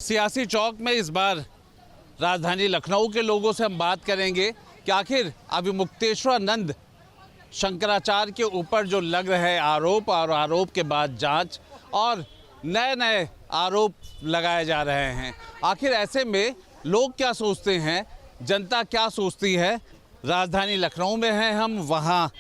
सियासी चौक में इस बार राजधानी लखनऊ के लोगों से हम बात करेंगे कि आखिर अभिमुक्तेश्वरानंद शंकराचार्य के ऊपर जो लग रहे आरोप और आरोप के बाद जांच और नए नए आरोप लगाए जा रहे हैं, आखिर ऐसे में लोग क्या सोचते हैं, जनता क्या सोचती है। राजधानी लखनऊ में हैं हम,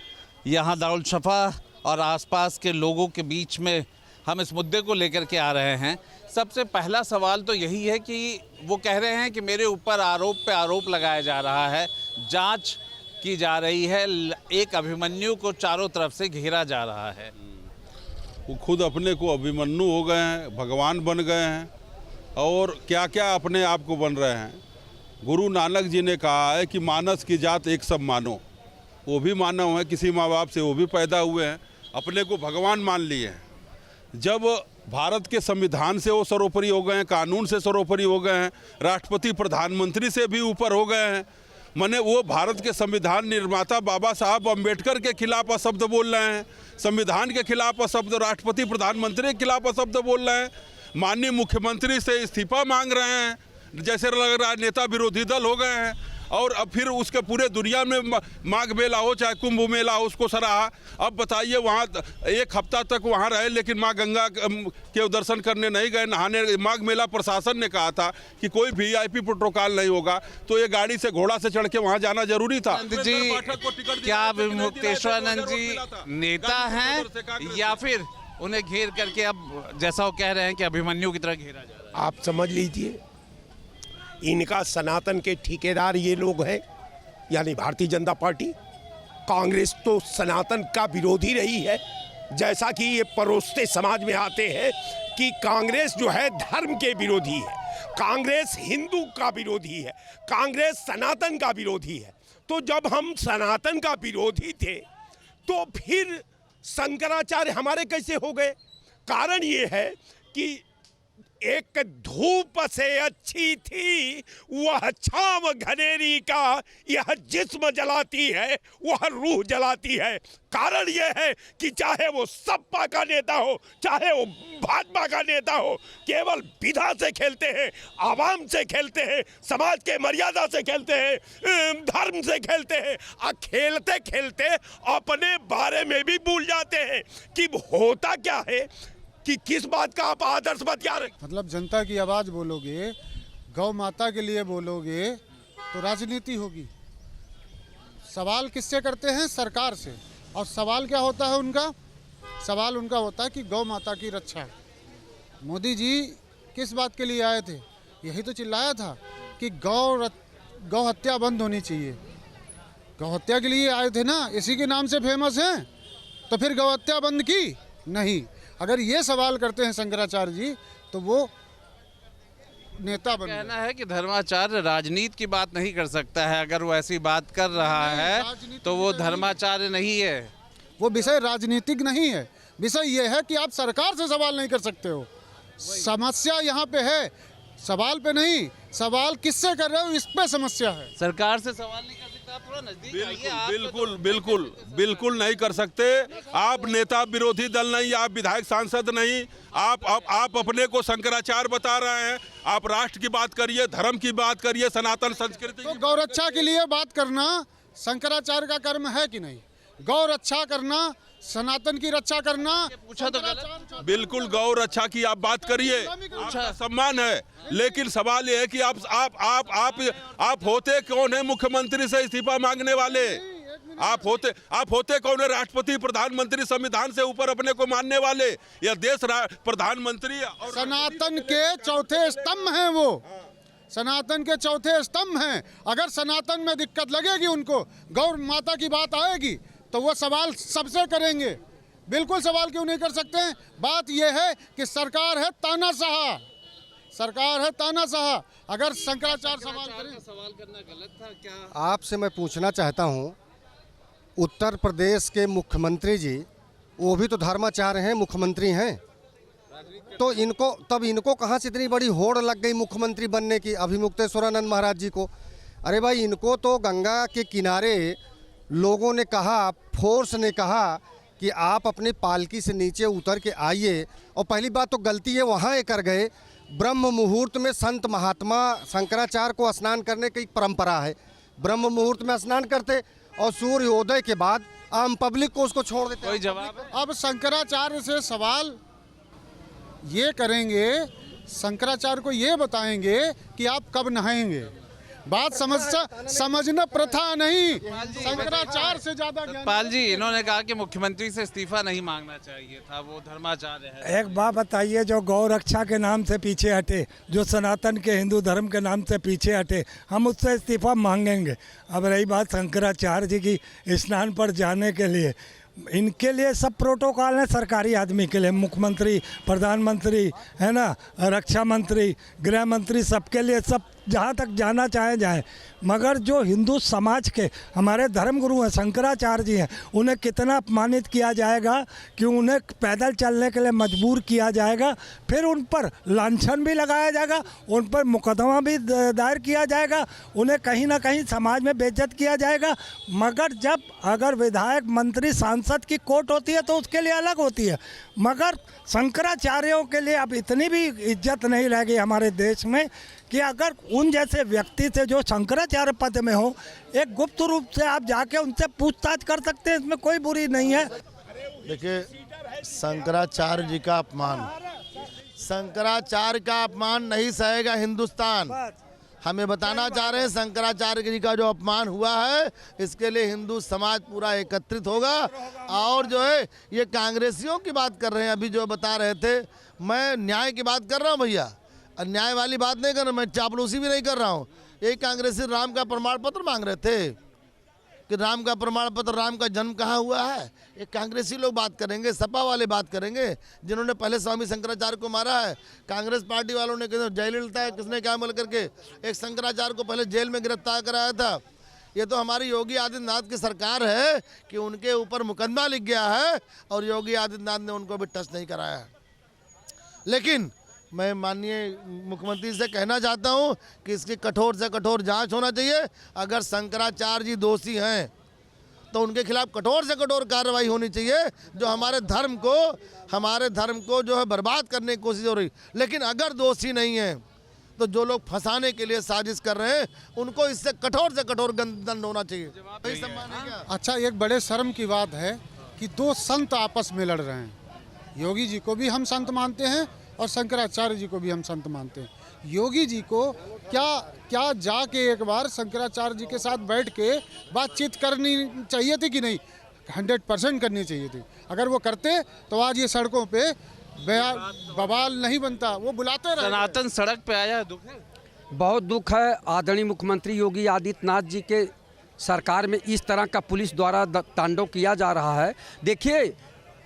यहाँ दारुल शफा और आसपास के लोगों के बीच में हम इस मुद्दे को लेकर के आ रहे हैं। सबसे पहला सवाल तो यही है कि वो कह रहे हैं कि मेरे ऊपर आरोप पे आरोप लगाया जा रहा है, जांच की जा रही है, एक अभिमन्यु को चारों तरफ से घेरा जा रहा है। वो खुद अपने को अभिमन्यु हो गए हैं, भगवान बन गए हैं और क्या क्या अपने आप को बन रहे हैं। गुरु नानक जी ने कहा है कि मानस की जात एक सब मानो। वो भी मानव हैं, किसी माँ बाप से वो भी पैदा हुए हैं, अपने को भगवान मान लिए हैं। जब भारत के संविधान से वो सर्वोपरि हो गए हैं, कानून से सर्वोपरि हो गए हैं, राष्ट्रपति प्रधानमंत्री से भी ऊपर हो गए हैं, माने वो भारत के संविधान निर्माता बाबा साहब अम्बेडकर के खिलाफ अशब्द बोल रहे हैं, संविधान के खिलाफ अशब्द, राष्ट्रपति प्रधानमंत्री के खिलाफ अशब्द बोल रहे हैं, माननीय मुख्यमंत्री से इस्तीफा मांग रहे हैं, जैसे लग रहा है नेता विरोधी दल हो गए हैं। और अब फिर उसके पूरे दुनिया में माघ मेला हो चाहे कुंभ मेला हो, उसको सराहा। अब बताइए, वहाँ एक हफ्ता तक वहाँ रहे लेकिन माँ गंगा के दर्शन करने नहीं गए, नहाने। माघ मेला प्रशासन ने कहा था कि कोई वीआईपी प्रोटोकॉल नहीं होगा, तो ये गाड़ी से घोड़ा से चढ़ के वहाँ जाना जरूरी था। जी, क्या अभिमुक्तेश्वरानंद जी नेता हैं या फिर उन्हें घेर करके अब जैसा वो कह रहे हैं कि अभिमन्यु की तरह घेरा जा रहा है? आप समझ लीजिए, इनका सनातन के ठेकेदार ये लोग हैं, यानी भारतीय जनता पार्टी। कांग्रेस तो सनातन का विरोधी रही है, जैसा कि ये परोसते समाज में आते हैं कि कांग्रेस जो है धर्म के विरोधी है, कांग्रेस हिंदू का विरोधी है, कांग्रेस सनातन का विरोधी है। तो जब हम सनातन का विरोधी थे तो फिर शंकराचार्य हमारे कैसे हो गए? कारण ये है कि एक धूप से अच्छी थी वह छाव घनेरी का, यह जिस्म जलाती है वह रूह जलाती है। कारण यह है कि चाहे वो सपा का नेता हो चाहे वो भाजपा का नेता हो, केवल विधा से खेलते हैं, आवाम से खेलते हैं, समाज के मर्यादा से खेलते हैं, धर्म से खेलते हैं। और खेलते खेलते अपने बारे में भी भूल जाते हैं कि होता क्या है, कि किस बात का आप आदर्श बता रहे। मतलब जनता की आवाज़ बोलोगे, गौ माता के लिए बोलोगे तो राजनीति होगी। सवाल किससे करते हैं? सरकार से। और सवाल क्या होता है उनका? सवाल उनका होता है कि गौ माता की रक्षा। मोदी जी किस बात के लिए आए थे? यही तो चिल्लाया था कि गौ हत्या बंद होनी चाहिए। गौ हत्या के लिए आए थे ना, इसी के नाम से फेमस हैं। तो फिर गौ हत्या बंद की नहीं। अगर ये सवाल करते हैं शंकराचार्य जी तो वो नेता बन गए। कहना है कि धर्माचार्य राजनीति की बात नहीं कर सकता है, अगर वो ऐसी बात कर रहा है तो वो धर्माचार्य नहीं है। वो विषय राजनीतिक नहीं है, विषय ये है कि आप सरकार से सवाल नहीं कर सकते हो। समस्या यहाँ पे है, सवाल पे नहीं। सवाल किससे कर रहे हो इस पे समस्या है। सरकार से सवाल नहीं कर सकते, आप थोड़ा नजदीक आइए। बिल्कुल नहीं कर सकते। आप नेता विरोधी दल नहीं, आप विधायक सांसद नहीं, आप अपने को शंकराचार्य बता रहे हैं। आप राष्ट्र की बात करिए, धर्म की बात करिए, सनातन संस्कृति। तो गौ रक्षा के लिए बात करना शंकराचार्य का कर्म है कि नहीं? गौ रक्षा करना, सनातन की रक्षा करना पूछा तो गलत। बिल्कुल गौ रक्षा की आप बात करिए, आपका सम्मान है, लेकिन सवाल ये है कि आप होते कौन है मुख्यमंत्री से इस्तीफा मांगने वाले? आप होते कौन है राष्ट्रपति प्रधानमंत्री, संविधान से ऊपर अपने को मानने वाले? या देश प्रधानमंत्री और सनातन के चौथे स्तंभ हैं वो, सनातन के चौथे स्तंभ हैं। अगर सनातन में दिक्कत लगेगी उनको, गौ माता की बात आएगी तो वो सवाल सबसे करेंगे। बिल्कुल सवाल क्यों नहीं कर सकते हैं? बात यह है कि सरकार है तानाशाह, सरकार है तानाशाह। अगर शंकराचार्य सवाल करना गलत था क्या? आपसे मैं पूछना चाहता हूं, उत्तर प्रदेश के मुख्यमंत्री जी वो भी तो धर्माचार्य हैं, मुख्यमंत्री हैं, तो इनको कहाँ से इतनी बड़ी होड़ लग गई मुख्यमंत्री बनने की, अभिमुक्तेश्वरानंद महाराज जी को? अरे भाई, इनको तो गंगा के किनारे लोगों ने कहा, फोर्स ने कहा कि आप अपनी पालकी से नीचे उतर के आइए। और पहली बात तो गलती है वहाँ ये कर गए, ब्रह्म मुहूर्त में संत महात्मा शंकराचार्य को स्नान करने की परंपरा है। ब्रह्म मुहूर्त में स्नान करते और सूर्योदय के बाद आम पब्लिक को उसको छोड़ देते। कोई जवाब है? अब शंकराचार्य से सवाल ये करेंगे, शंकराचार्य को ये बताएंगे कि आप कब नहाएंगे। बात समझना प्रथा नहीं, शंकराचार्य से ज्यादा ज्ञानी। पाल जी, इन्होंने कहा कि मुख्यमंत्री से इस्तीफा नहीं मांगना चाहिए था, वो धर्माचार्य है। एक बात बताइए, जो गौ रक्षा के नाम से पीछे हटे, जो सनातन के हिंदू धर्म के नाम से पीछे हटे, हम उससे इस्तीफा मांगेंगे। अब रही बात शंकराचार्य जी की स्नान पर जाने के लिए, इनके लिए सब प्रोटोकॉल है सरकारी आदमी के लिए, मुख्यमंत्री, प्रधानमंत्री, है ना, रक्षा मंत्री, गृह मंत्री, सबके लिए, सब जहाँ तक जाना चाहे जाए। मगर जो हिंदू समाज के हमारे धर्मगुरु हैं शंकराचार्य जी हैं, उन्हें कितना अपमानित किया जाएगा कि उन्हें पैदल चलने के लिए मजबूर किया जाएगा, फिर उन पर लांछन भी लगाया जाएगा, उन पर मुकदमा भी दायर किया जाएगा, उन्हें कहीं ना कहीं समाज में बेइज्जत किया जाएगा। मगर जब अगर विधायक, मंत्री, सांसद की कोर्ट होती है तो उसके लिए अलग होती है, मगर शंकराचार्यों के लिए अब इतनी भी इज्जत नहीं रह गई हमारे देश में कि अगर उन जैसे व्यक्ति से जो शंकराचार्य पद में हो, एक गुप्त रूप से आप जाके उनसे पूछताछ कर सकते हैं, इसमें कोई बुरी नहीं है। देखिए, शंकराचार्य जी का अपमान, शंकराचार्य का अपमान नहीं सहेगा हिंदुस्तान। हमें बताना चाह रहे हैं शंकराचार्य जी का जो अपमान हुआ है, इसके लिए हिंदू समाज पूरा एकत्रित होगा। और जो है ये कांग्रेसियों की बात कर रहे हैं, अभी जो बता रहे थे, मैं न्याय की बात कर रहा हूँ भैया, अन्याय वाली बात नहीं कर रहा, मैं चापलूसी भी नहीं कर रहा हूँ। यही कांग्रेसी राम का प्रमाण पत्र मांग रहे थे कि राम का प्रमाण पत्र, राम का जन्म कहाँ हुआ है। ये कांग्रेसी लोग बात करेंगे, सपा वाले बात करेंगे, जिन्होंने पहले स्वामी शंकराचार्य को मारा है। कांग्रेस पार्टी वालों ने जयललिता है, किसने क्या मिल करके एक शंकराचार्य को पहले जेल में गिरफ्तार कराया था। ये तो हमारी योगी आदित्यनाथ की सरकार है कि उनके ऊपर मुकदमा लिख गया है और योगी आदित्यनाथ ने उनको भी टच नहीं कराया है। लेकिन मैं माननीय मुख्यमंत्री से कहना चाहता हूं कि इसकी कठोर से कठोर जांच होना चाहिए। अगर शंकराचार्य जी दोषी हैं तो उनके खिलाफ कठोर से कठोर कार्रवाई होनी चाहिए, जो हमारे धर्म को जो है बर्बाद करने की कोशिश हो रही। लेकिन अगर दोषी नहीं है तो जो लोग फंसाने के लिए साजिश कर रहे हैं, उनको इससे कठोर से कठोर दंड होना चाहिए। अच्छा, एक बड़े शर्म की बात है कि दो संत आपस में लड़ रहे हैं। योगी जी को भी हम संत मानते हैं और शंकराचार्य जी को भी हम संत मानते हैं। योगी जी को क्या जाके एक बार शंकराचार्य जी के साथ बैठ के बातचीत करनी चाहिए थी कि नहीं? 100% करनी चाहिए थी। अगर वो करते तो आज ये सड़कों पे बवाल नहीं बनता। वो बुलाते रहे। सनातन सड़क पे आया, दुख है, बहुत दुख है। आदरणीय मुख्यमंत्री योगी आदित्यनाथ जी के सरकार में इस तरह का पुलिस द्वारा तांडव किया जा रहा है। देखिए,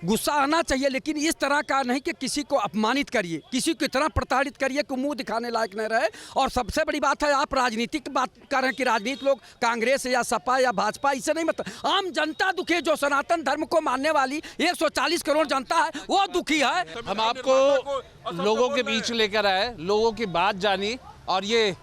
गुस्सा आना चाहिए, लेकिन इस तरह का नहीं कि किसी को अपमानित करिए, किसी को इतना प्रताड़ित करिए कि मुंह दिखाने लायक नहीं रहे। और सबसे बड़ी बात है, आप राजनीतिक बात कर रहे हैं कि राजनीतिक लोग कांग्रेस या सपा या भाजपा, इससे नहीं मतलब आम जनता दुखी है। जो सनातन धर्म को मानने वाली 140 करोड़ जनता है, वो दुखी है। हम आपको लोगों के बीच लेकर आए, लोगों की बात जानी, और ये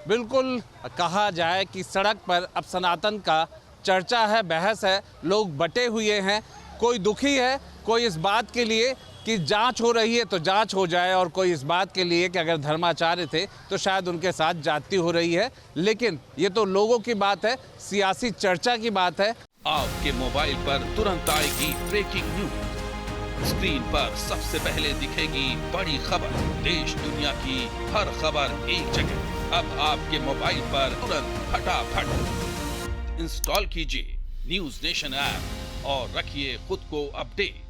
बिल्कुल कहा जाए कि सड़क पर अब सनातन का चर्चा है, बहस है, लोग बटे हुए हैं। कोई दुखी है, कोई इस बात के लिए कि जांच हो रही है तो जांच हो जाए, और कोई इस बात के लिए कि अगर धर्माचार्य थे तो शायद उनके साथ जाति हो रही है। लेकिन ये तो लोगों की बात है, सियासी चर्चा की बात है। आपके मोबाइल पर तुरंत आएगी ब्रेकिंग न्यूज, स्क्रीन पर सबसे पहले दिखेगी बड़ी खबर, देश दुनिया की हर खबर एक जगह। अब आपके मोबाइल पर तुरंत फटाफट इंस्टॉल कीजिए न्यूज नेशन ऐप और रखिए खुद को अपडेट।